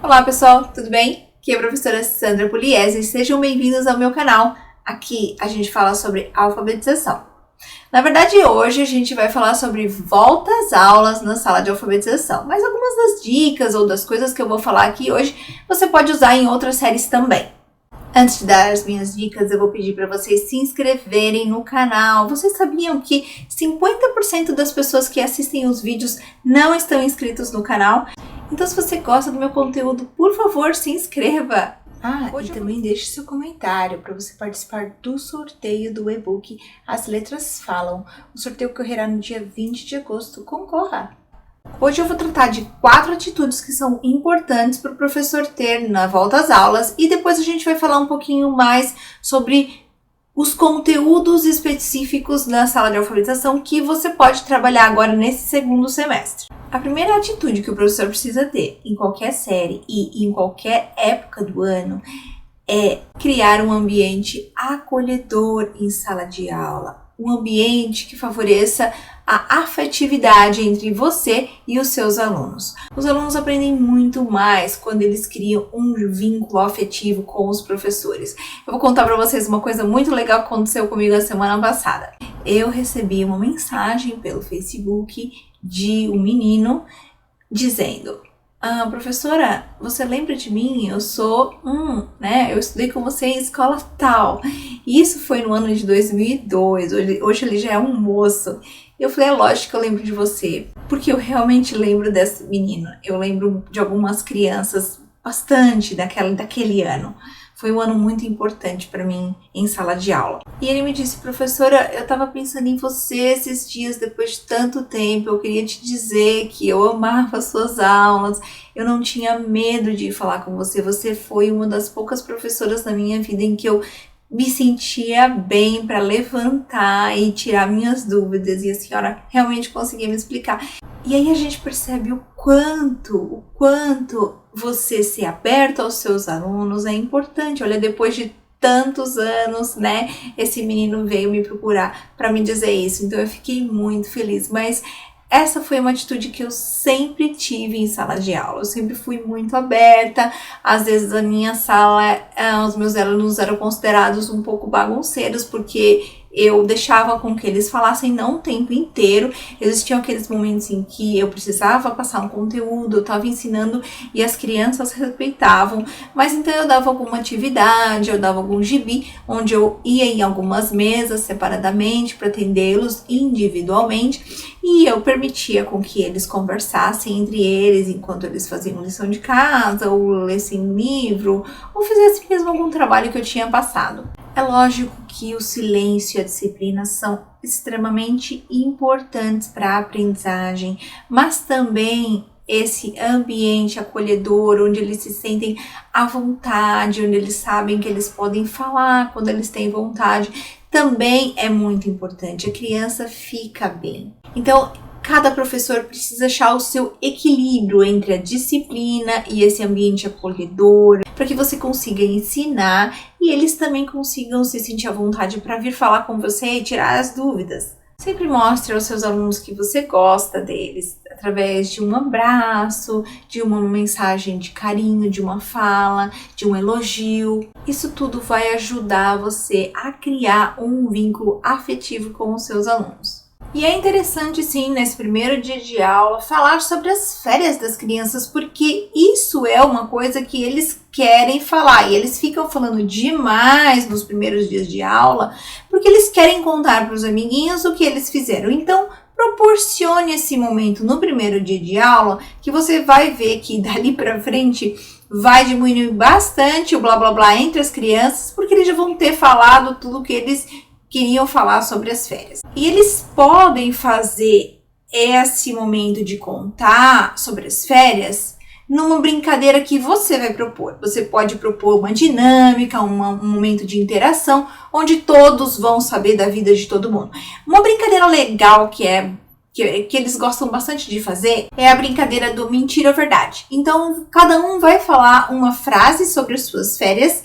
Olá pessoal, tudo bem? Aqui é a professora Sandra Pugliese e sejam bem-vindos ao meu canal. Aqui a gente fala sobre alfabetização. Na verdade, hoje a gente vai falar sobre volta às aulas na sala de alfabetização, mas algumas das dicas ou das coisas que eu vou falar aqui hoje você pode usar em outras séries também. Antes de dar as minhas dicas, eu vou pedir para vocês se inscreverem no canal. Vocês sabiam que 50% das pessoas que assistem os vídeos não estão inscritos no canal? Então, se você gosta do meu conteúdo, por favor, se inscreva! E também deixe seu comentário para você participar do sorteio do e-book As Letras Falam. O sorteio ocorrerá no dia 20 de agosto. Concorra! Hoje eu vou tratar de 4 atitudes que são importantes para o professor ter na volta às aulas e depois a gente vai falar um pouquinho mais sobre os conteúdos específicos na sala de alfabetização que você pode trabalhar agora nesse segundo semestre. A primeira atitude que o professor precisa ter em qualquer série e em qualquer época do ano é criar um ambiente acolhedor em sala de aula. Um ambiente que favoreça a afetividade entre você e os seus alunos. Os alunos aprendem muito mais quando eles criam um vínculo afetivo com os professores. Eu vou contar para vocês uma coisa muito legal que aconteceu comigo a semana passada. Eu recebi uma mensagem pelo Facebook de um menino dizendo: professora, você lembra de mim? Eu sou eu estudei com você em escola tal. E isso foi no ano de 2002, hoje ele já é um moço. Eu falei, é lógico que eu lembro de você, porque eu realmente lembro desse menino. Eu lembro de algumas crianças bastante daquele ano. Foi um ano muito importante para mim em sala de aula. E ele me disse, professora, eu estava pensando em você esses dias, depois de tanto tempo. Eu queria te dizer que eu amava as suas aulas. Eu não tinha medo de falar com você. Você foi uma das poucas professoras na minha vida em que eu me sentia bem para levantar e tirar minhas dúvidas. E a senhora realmente conseguia me explicar. E aí a gente percebe o quanto você ser aberto aos seus alunos é importante. Olha, depois de tantos anos, né, esse menino veio me procurar para me dizer isso. Então eu fiquei muito feliz, mas essa foi uma atitude que eu sempre tive em sala de aula. Eu sempre fui muito aberta. Às vezes a minha sala, os meus alunos eram considerados um pouco bagunceiros, porque eu deixava com que eles falassem não o tempo inteiro. Existiam aqueles momentos em que eu precisava passar um conteúdo, eu estava ensinando e as crianças respeitavam. Mas então eu dava alguma atividade, eu dava algum gibi, onde eu ia em algumas mesas separadamente para atendê-los individualmente. E eu permitia com que eles conversassem entre eles enquanto eles faziam lição de casa, ou lessem livro, ou fizessem mesmo algum trabalho que eu tinha passado. É lógico que o silêncio e a disciplina são extremamente importantes para a aprendizagem, mas também esse ambiente acolhedor, onde eles se sentem à vontade, onde eles sabem que eles podem falar quando eles têm vontade, também é muito importante. A criança fica bem. Então, cada professor precisa achar o seu equilíbrio entre a disciplina e esse ambiente acolhedor, para que você consiga ensinar e eles também consigam se sentir à vontade para vir falar com você e tirar as dúvidas. Sempre mostre aos seus alunos que você gosta deles, através de um abraço, de uma mensagem de carinho, de uma fala, de um elogio. Isso tudo vai ajudar você a criar um vínculo afetivo com os seus alunos. E é interessante, sim, nesse primeiro dia de aula, falar sobre as férias das crianças, porque isso é uma coisa que eles querem falar. E eles ficam falando demais nos primeiros dias de aula, porque eles querem contar para os amiguinhos o que eles fizeram. Então, proporcione esse momento no primeiro dia de aula, que você vai ver que dali para frente vai diminuir bastante o blá blá blá entre as crianças, porque eles já vão ter falado tudo o que eles queriam falar sobre as férias. E eles podem fazer esse momento de contar sobre as férias numa brincadeira que você vai propor. Você pode propor uma dinâmica, um momento de interação, onde todos vão saber da vida de todo mundo. Uma brincadeira legal que eles gostam bastante de fazer é a brincadeira do mentira ou verdade. Então, cada um vai falar uma frase sobre as suas férias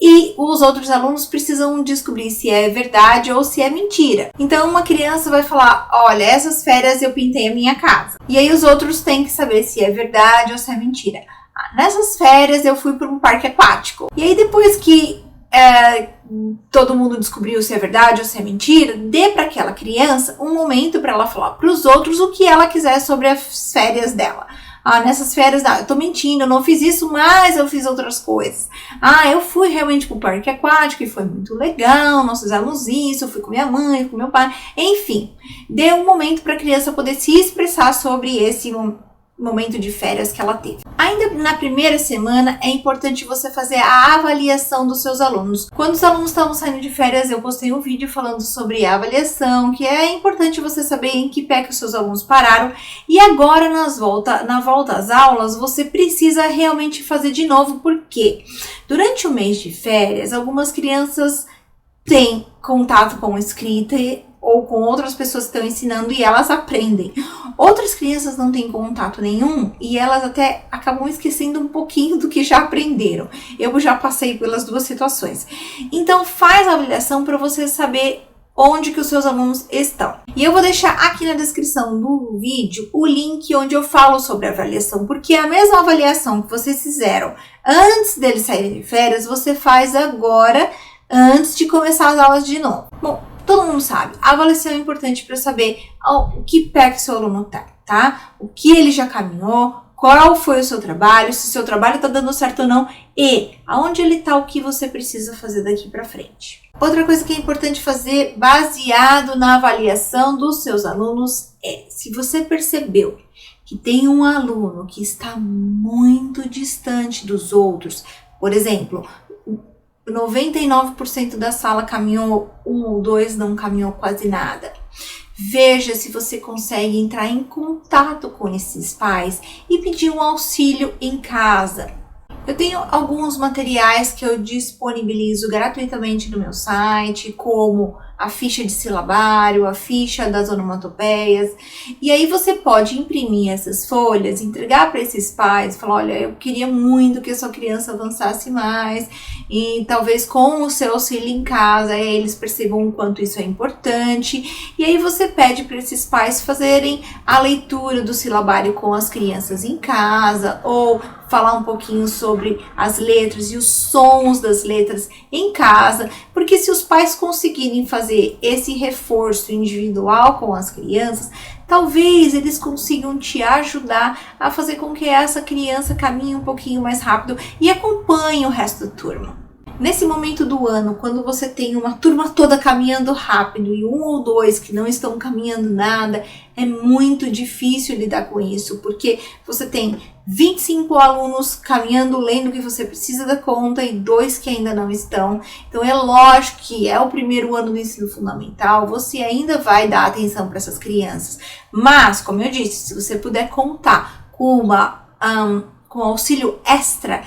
e os outros alunos precisam descobrir se é verdade ou se é mentira. Então, uma criança vai falar, olha, essas férias eu pintei a minha casa. E aí os outros têm que saber se é verdade ou se é mentira. Nessas férias eu fui para um parque aquático. E aí depois que todo mundo descobriu se é verdade ou se é mentira, dê para aquela criança um momento para ela falar para os outros o que ela quiser sobre as férias dela. Nessas férias, eu tô mentindo, eu não fiz isso, mas eu fiz outras coisas. Eu fui realmente pro parque aquático e foi muito legal, nós fizemos isso, eu fui com minha mãe, com meu pai, enfim. Dê um momento para a criança poder se expressar sobre esse momento de férias que ela teve. Ainda na primeira semana, é importante você fazer a avaliação dos seus alunos. Quando os alunos estavam saindo de férias, eu postei um vídeo falando sobre a avaliação, que é importante você saber em que pé que os seus alunos pararam. E agora, na volta às aulas, você precisa realmente fazer de novo, porque durante o mês de férias, algumas crianças têm contato com escrita ou com outras pessoas que estão ensinando e elas aprendem. Outras crianças não têm contato nenhum e elas até acabam esquecendo um pouquinho do que já aprenderam. Eu já passei pelas duas situações. Então faz a avaliação para você saber onde que os seus alunos estão. E eu vou deixar aqui na descrição do vídeo o link onde eu falo sobre a avaliação, porque a mesma avaliação que vocês fizeram antes deles saírem de férias, você faz agora, antes de começar as aulas de novo. Bom, todo mundo sabe, a avaliação é importante para saber o que pé que seu aluno tá? O que ele já caminhou, qual foi o seu trabalho, se o seu trabalho está dando certo ou não e aonde ele está, o que você precisa fazer daqui para frente. Outra coisa que é importante fazer baseado na avaliação dos seus alunos é, se você percebeu que tem um aluno que está muito distante dos outros, por exemplo, 99% da sala caminhou, 1 ou 2 não caminhou quase nada. Veja se você consegue entrar em contato com esses pais e pedir um auxílio em casa. Eu tenho alguns materiais que eu disponibilizo gratuitamente no meu site, como a ficha de silabário, a ficha das onomatopeias. E aí você pode imprimir essas folhas, entregar para esses pais, falar, olha, eu queria muito que a sua criança avançasse mais e talvez com o seu auxílio em casa eles percebam o quanto isso é importante. E aí você pede para esses pais fazerem a leitura do silabário com as crianças em casa ou falar um pouquinho sobre as letras e os sons das letras em casa, porque se os pais conseguirem fazer esse reforço individual com as crianças, talvez eles consigam te ajudar a fazer com que essa criança caminhe um pouquinho mais rápido e acompanhe o resto da turma. Nesse momento do ano, quando você tem uma turma toda caminhando rápido e 1 ou 2 que não estão caminhando nada, é muito difícil lidar com isso, porque você tem 25 alunos caminhando, lendo o que você precisa dar conta e 2 que ainda não estão. Então é lógico que é o primeiro ano do ensino fundamental, você ainda vai dar atenção para essas crianças. Mas, como eu disse, se você puder contar com com auxílio extra,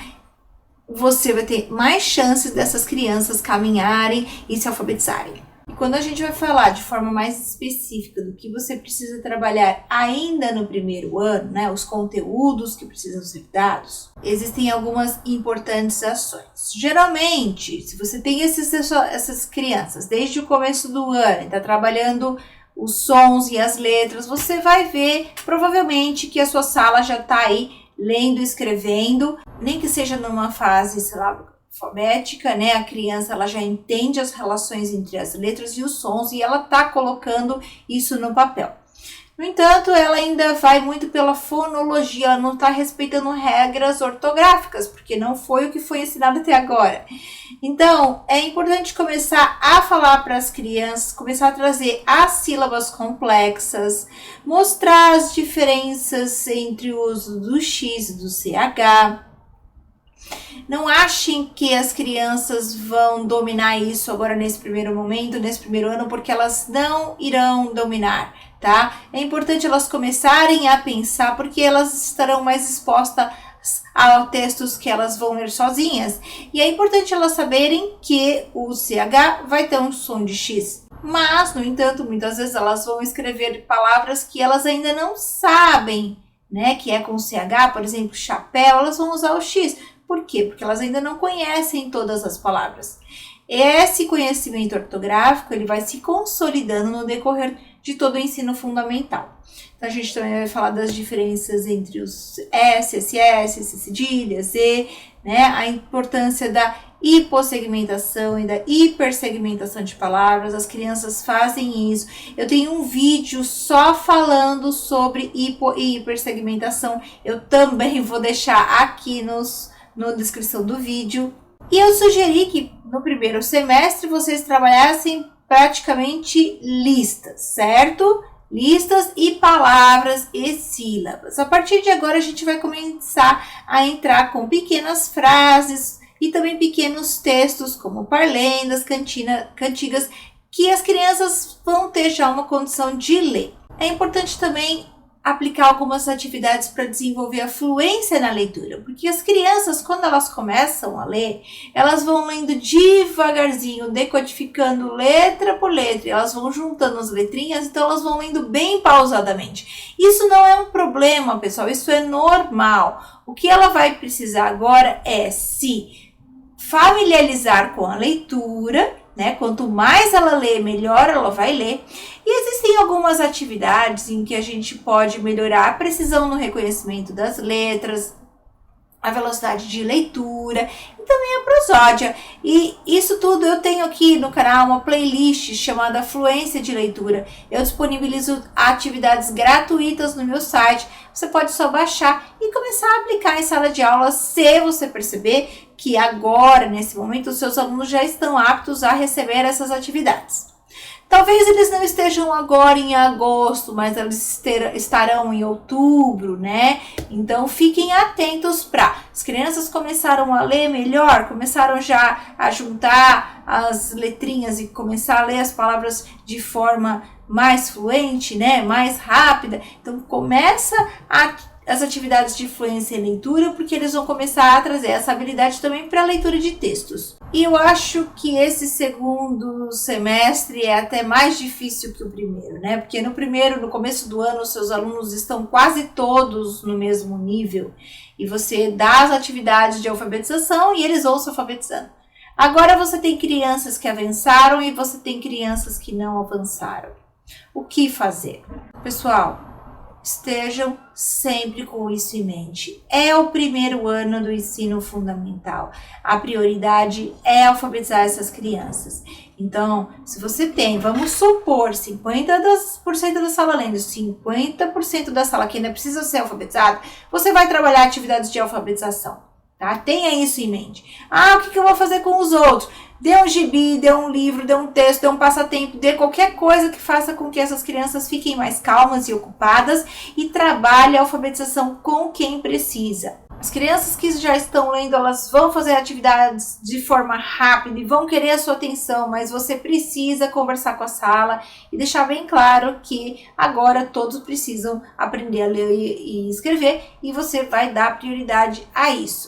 você vai ter mais chances dessas crianças caminharem e se alfabetizarem. E quando a gente vai falar de forma mais específica do que você precisa trabalhar ainda no primeiro ano, né, os conteúdos que precisam ser dados, existem algumas importantes ações. Geralmente, se você tem essas crianças desde o começo do ano e está trabalhando os sons e as letras, você vai ver provavelmente que a sua sala já está aí lendo e escrevendo, nem que seja numa fase, sei lá, alfabética, né? A criança ela já entende as relações entre as letras e os sons e ela tá colocando isso no papel. No entanto, ela ainda vai muito pela fonologia, ela não está respeitando regras ortográficas, porque não foi o que foi ensinado até agora. Então, é importante começar a falar para as crianças, começar a trazer as sílabas complexas, mostrar as diferenças entre o uso do X e do CH. Não achem que as crianças vão dominar isso agora nesse primeiro momento, nesse primeiro ano, porque elas não irão dominar, tá? É importante elas começarem a pensar, porque elas estarão mais expostas a textos que elas vão ler sozinhas. E é importante elas saberem que o CH vai ter um som de X. Mas, no entanto, muitas vezes elas vão escrever palavras que elas ainda não sabem, né? Que é com CH, por exemplo, chapéu, elas vão usar o X. Por quê? Porque elas ainda não conhecem todas as palavras. Esse conhecimento ortográfico ele vai se consolidando no decorrer de todo o ensino fundamental. Então, a gente também vai falar das diferenças entre os S, SS, C cedilha, Z, né? A importância da hipossegmentação e da hipersegmentação de palavras. As crianças fazem isso. Eu tenho um vídeo só falando sobre hipo e hipersegmentação. Eu também vou deixar aqui na descrição do vídeo. E eu sugeri que no primeiro semestre vocês trabalhassem praticamente listas, certo? Listas e palavras e sílabas. A partir de agora a gente vai começar a entrar com pequenas frases e também pequenos textos como parlendas, cantigas, que as crianças vão ter já uma condição de ler. É importante também aplicar algumas atividades para desenvolver a fluência na leitura, porque as crianças, quando elas começam a ler, elas vão lendo devagarzinho, decodificando letra por letra, elas vão juntando as letrinhas, então elas vão lendo bem pausadamente. Isso não é um problema, pessoal, isso é normal. O que ela vai precisar agora é se familiarizar com a leitura, né? Quanto mais ela lê, melhor ela vai ler. E existem algumas atividades em que a gente pode melhorar a precisão no reconhecimento das letras, a velocidade de leitura e também a prosódia. E isso tudo eu tenho aqui no canal uma playlist chamada Fluência de Leitura. Eu disponibilizo atividades gratuitas no meu site. Você pode só baixar e começar a aplicar em sala de aula se você perceber que agora, nesse momento, os seus alunos já estão aptos a receber essas atividades. Talvez eles não estejam agora em agosto, mas eles estarão em outubro, né? Então, fiquem atentos para as crianças começaram a ler melhor, começaram já a juntar as letrinhas e começar a ler as palavras de forma mais fluente, né? Mais rápida. Então, começa as atividades de fluência em leitura, porque eles vão começar a trazer essa habilidade também para a leitura de textos. E eu acho que esse segundo semestre é até mais difícil que o primeiro, né? Porque no começo do ano, os seus alunos estão quase todos no mesmo nível e você dá as atividades de alfabetização e eles vão se alfabetizando. Agora você tem crianças que avançaram e você tem crianças que não avançaram. O que fazer? Pessoal, estejam sempre com isso em mente. É o primeiro ano do ensino fundamental. A prioridade é alfabetizar essas crianças. Então, se você tem, vamos supor, 50% da sala lendo, 50% da sala que ainda precisa ser alfabetizada, você vai trabalhar atividades de alfabetização. Tá? Tenha isso em mente. O que eu vou fazer com os outros? Dê um gibi, dê um livro, dê um texto, dê um passatempo, dê qualquer coisa que faça com que essas crianças fiquem mais calmas e ocupadas e trabalhe a alfabetização com quem precisa. As crianças que já estão lendo, elas vão fazer atividades de forma rápida e vão querer a sua atenção, mas você precisa conversar com a sala e deixar bem claro que agora todos precisam aprender a ler e escrever e você vai dar prioridade a isso.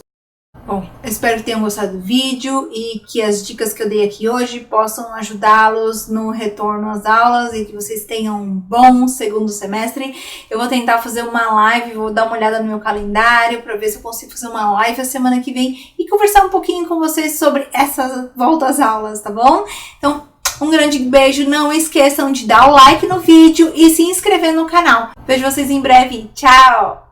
Bom, eu espero que tenham gostado do vídeo e que as dicas que eu dei aqui hoje possam ajudá-los no retorno às aulas e que vocês tenham um bom segundo semestre. Eu vou tentar fazer uma live, vou dar uma olhada no meu calendário para ver se eu consigo fazer uma live a semana que vem e conversar um pouquinho com vocês sobre essa volta às aulas, tá bom? Então, um grande beijo, não esqueçam de dar o like no vídeo e se inscrever no canal. Vejo vocês em breve, tchau!